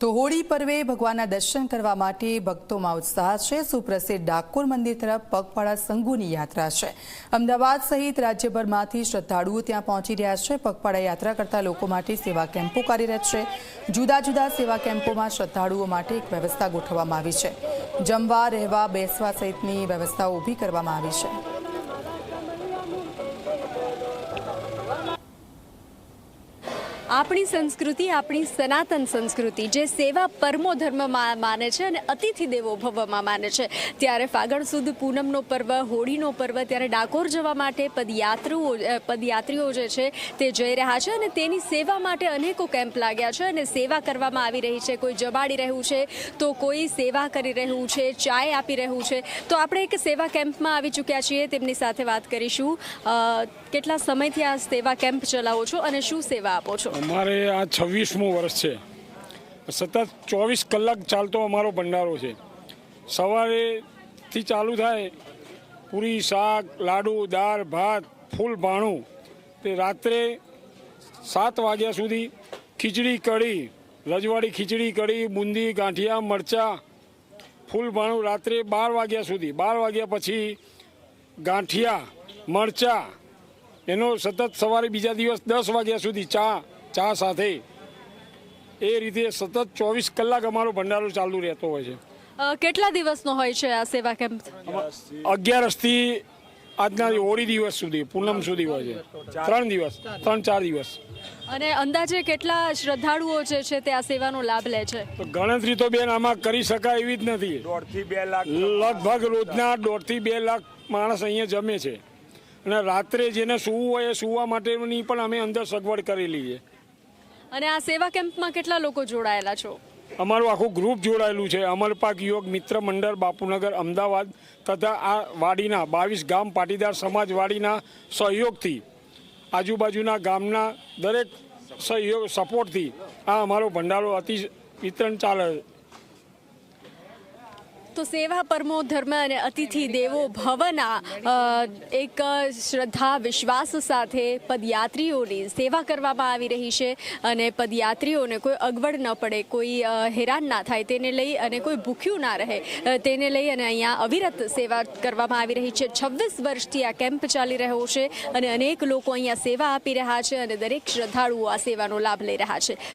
તો હોળી પર્વે ભગવાનના દર્શન કરવા માટે ભક્તોમાં ઉત્સાહ છે। સુપ્રસિદ્ધ ડાકોર મંદિર તરફ પગપાળા સંઘોની યાત્રા છે। અમદાવાદ સહિત રાજ્યભરમાંથી શ્રદ્ધાળુઓ ત્યાં પહોંચી રહ્યા છે। પગપાળા યાત્રા કરતા લોકો માટે સેવા કેમ્પો કાર્યરત છે। જુદા જુદા સેવા કેમ્પોમાં શ્રદ્ધાળુઓ માટે એક વ્યવસ્થા ગોઠવવામાં આવી છે। જમવા, રહેવા, બેસવા સહિતની વ્યવસ્થાઓ ઊભી કરવામાં આવી છે। આપણી સંસ્કૃતિ, આપણી સનાતન સંસ્કૃતિ જે સેવા પરમો ધર્મ માને છે અને અતિથિ દેવો ભવમાં માને છે, ત્યારે ફાગણ સુદ પૂનમનો પર્વ, હોળીનો પર્વ, ત્યારે ડાકોર જવા માટે પદયાત્રીઓ જે છે તે જઈ રહ્યા છે અને તેની સેવા માટે અનેકો કેમ્પ લાગ્યા છે અને સેવા કરવામાં આવી રહી છે। કોઈ જમાડી રહ્યું છે તો કોઈ સેવા કરી રહ્યું છે, ચાય આપી રહ્યું છે। તો આપણે એક સેવા કેમ્પમાં આવી ચૂક્યા છીએ, તેમની સાથે વાત કરીશું। કેટલા સમયથી આ સેવા કેમ્પ ચલાવો છો અને શું સેવા આપો છો? અમારે આ 26મું વર્ષ છે। સતત 24 કલાક ચાલતો અમારો ભંડારો છે। સવારેથી ચાલુ થાય, પૂરી, શાક, લાડુ, દાળ, ભાત, ફૂલ ભાણું, તે રાત્રે 7 વાગ્યા સુધી ખીચડી કઢી, રજવાડી ખીચડી કઢી, બુંદી, ગાંઠિયા, મરચાં, ફૂલ ભાણું રાત્રે 12 વાગ્યા સુધી। 12 વાગ્યા પછી ગાંઠિયા, મરચાં, એનો સતત સવારે બીજા દિવસ 10 વાગ્યા સુધી ચા સાથે, એ રીતે સતત 24 કલાક અમારો ભંડારો ચાલુ રહેતો હોય છે। કેટલા દિવસનો હોય છે આ સેવા કેમ્પ? 11થી આજના હોળી દિવસ સુધી, પૂનમ સુધી હોય છે। 3-4 દિવસ। અને અંદાજે કેટલા શ્રદ્ધાળુઓ જે છે તે આ સેવાનો લાભ લે છે? તો ગણતરી તો બેન આમાં કરી શકાય એવી જ નથી। 1.5 થી 2 લાખ લગભગ રોજના 1.5 થી 2 લાખ માણસ અહીંયા જમે છે અને રાત્રે જેને સૂવું હોય એ સૂવા માટેની પણ અમે અંદર સગવડ કરેલી છે। અને આ સેવા કેમ્પમાં કેટલા લોકો જોડાયેલા છો? અમારું આખું ગ્રુપ જોડાયેલું છે। અમરપાક યુવક મિત્ર મંડળ, બાપુનગર, અમદાવાદ તથા આ વાડીના 22 ગામ પાટીદાર સમાજ વાડીના સહયોગથી, આજુબાજુના ગામના દરેક સહયોગ સપોર્ટથી આ અમારો ભંડારો અતિ વિતરણ ચાલે છે। તો સેવા પરમો ધર્મ અને અતિથિ દેવો ભવના એક શ્રદ્ધા, વિશ્વાસ સાથે પદયાત્રીઓની સેવા કરવામાં આવી રહી છે અને પદયાત્રીઓને કોઈ અગવડ ન પડે, કોઈ હેરાન ના થાય તેને લઈ અને કોઈ ભૂખ્યું ના રહે તેને લઈ અને અહીંયા અવિરત સેવા કરવામાં આવી રહી છે। 26 વર્ષથી આ કેમ્પ ચાલી રહ્યો છે અને અનેક લોકો અહીંયા સેવા આપી રહ્યા છે અને દરેક શ્રદ્ધાળુઓ આ સેવાનો લાભ લઈ રહ્યા છે।